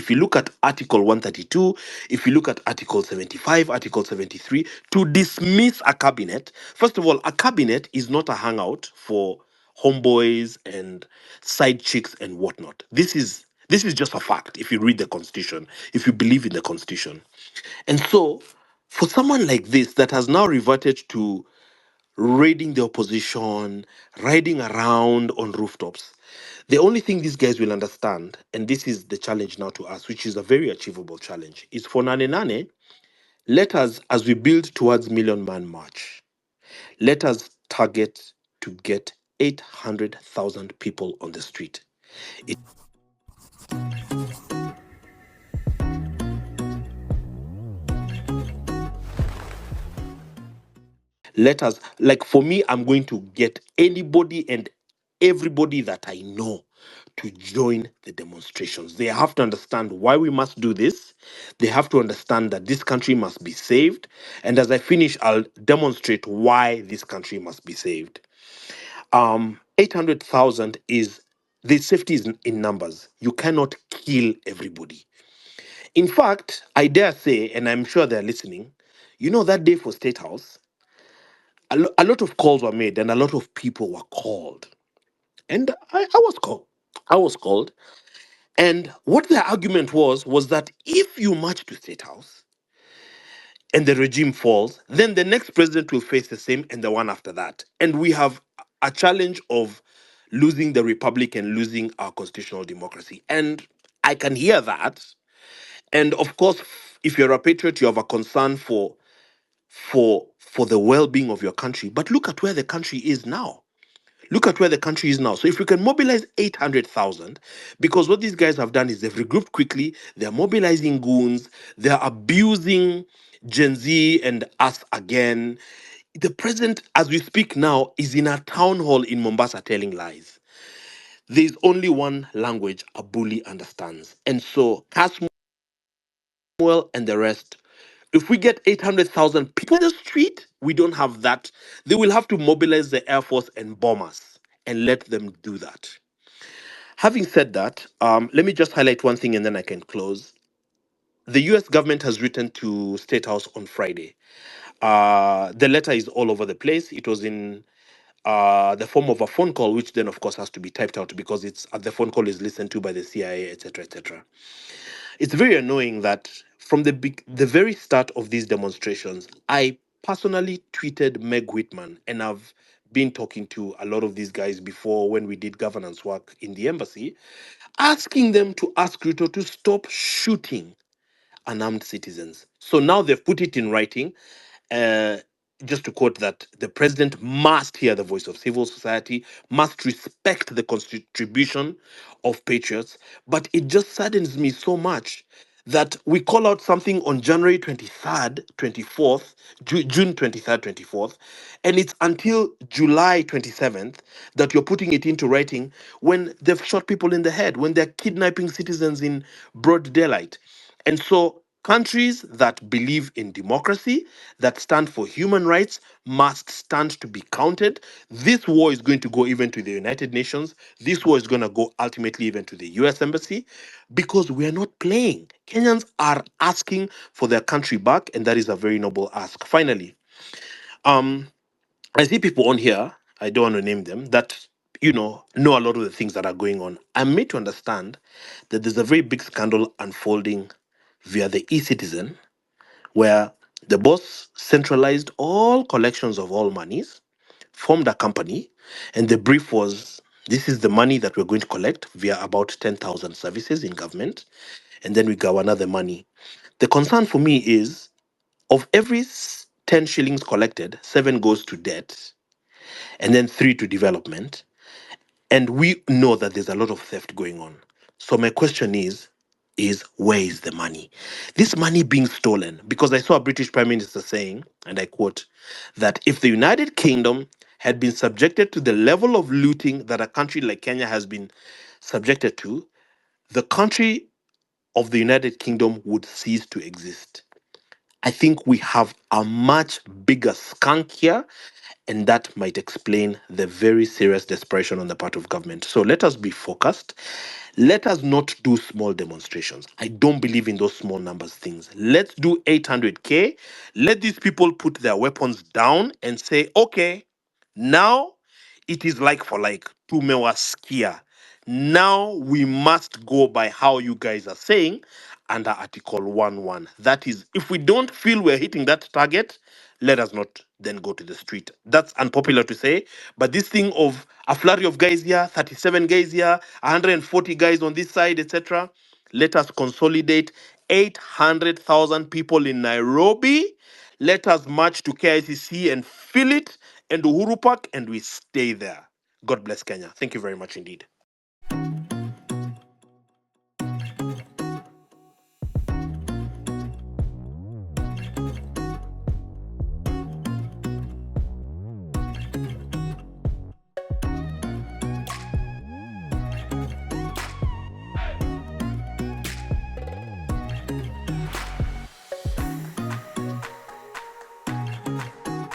If you look at Article 132, if you look at Article 75, Article 73, to dismiss a cabinet, first of all, a cabinet is not a hangout for homeboys and side chicks and whatnot. This is just a fact if you read the constitution, if you believe in the constitution. And so, for someone like this that has now reverted to raiding the opposition, riding around on rooftops, the only thing these guys will understand, and this is the challenge now to us, which is a very achievable challenge, is for nanenane, let us, as we build towards Million Man March, let us target to get 800,000 people on the street. Let us, like for me, I'm going to get anybody and everybody that I know to join the demonstrations. They have to understand why we must do this. They have to understand that this country must be saved. And as I finish, I'll demonstrate why this country must be saved. 800,000 is the safety is in numbers. You cannot kill everybody. In fact, I dare say, and I'm sure they're listening, that day for State House, a lot of calls were made and a lot of people were called. And I was called. I was called. And what their argument was that if you march to State House and the regime falls, then the next president will face the same and the one after that. And we have a challenge of losing the republic and losing our constitutional democracy. And I can hear that. And of course, if you're a patriot, you have a concern for the well-being of your country. But look at where the country is now. Look at where the country is now. So if we can mobilize 800,000, because what these guys have done is they've regrouped quickly, they're mobilizing goons, they're abusing Gen Z and us again. The president, as we speak now, is in a town hall in Mombasa telling lies. There's only one language a bully understands. And so Casmuel and the rest, if we get 800,000 people in the street, we don't have that. They will have to mobilize the Air Force and bomb us and let them do that. Having said that, let me just highlight one thing and then I can close. The US government has written to State House on Friday. The letter is all over the place. It was in the form of a phone call, which then, of course, has to be typed out because the phone call is listened to by the CIA, etc., etc. It's very annoying that from the very start of these demonstrations, I personally tweeted Meg Whitman, and I've been talking to a lot of these guys before when we did governance work in the embassy, asking them to ask Ruto to stop shooting unarmed citizens. So now they've put it in writing. Uh, just to quote that, the president must hear the voice of civil society, must respect the contribution of patriots. But it just saddens me so much that we call out something on January 23rd, 24th, June 23rd, 24th, and it's until July 27th that you're putting it into writing when they've shot people in the head, when they're kidnapping citizens in broad daylight. And so countries that believe in democracy, that stand for human rights, must stand to be counted. This war is going to go even to the United Nations. This war is going to go ultimately even to the US Embassy because we are not playing. Kenyans are asking for their country back, and that is a very noble ask. Finally, um, I see people on here, I don't want to name them, that know a lot of the things that are going on. I'm made to understand that there's a very big scandal unfolding via the e-citizen where the boss centralized all collections of all monies, formed a company, and the brief was this is the money that we're going to collect via about 10,000 services in government, and then we garner the money. The concern for me is of every 10 shillings collected, 7 goes to debt, and then 3 to development. And we know that there's a lot of theft going on. So my question is where is the money? This money being stolen, because I saw a British Prime Minister saying, and I quote, that if the United Kingdom had been subjected to the level of looting that a country like Kenya has been subjected to, the country of the United Kingdom would cease to exist. I think we have a much bigger skunk here, and that might explain the very serious desperation on the part of government. So let us be focused. Let us not do small demonstrations. I don't believe in those small numbers things. Let's do 800K. Let these people put their weapons down and say, okay, now it is like for like, tumewasikia. Now we must go by how you guys are saying under Article 1.1. That is, if we don't feel we're hitting that target, let us not then go to the street. That's unpopular to say, but this thing of a flurry of guys here, 37 guys here, 140 guys on this side, etc. Let us consolidate 800,000 people in Nairobi. Let us march to KICC and fill it and Uhuru Park, and we stay there. God bless Kenya. Thank you very much indeed.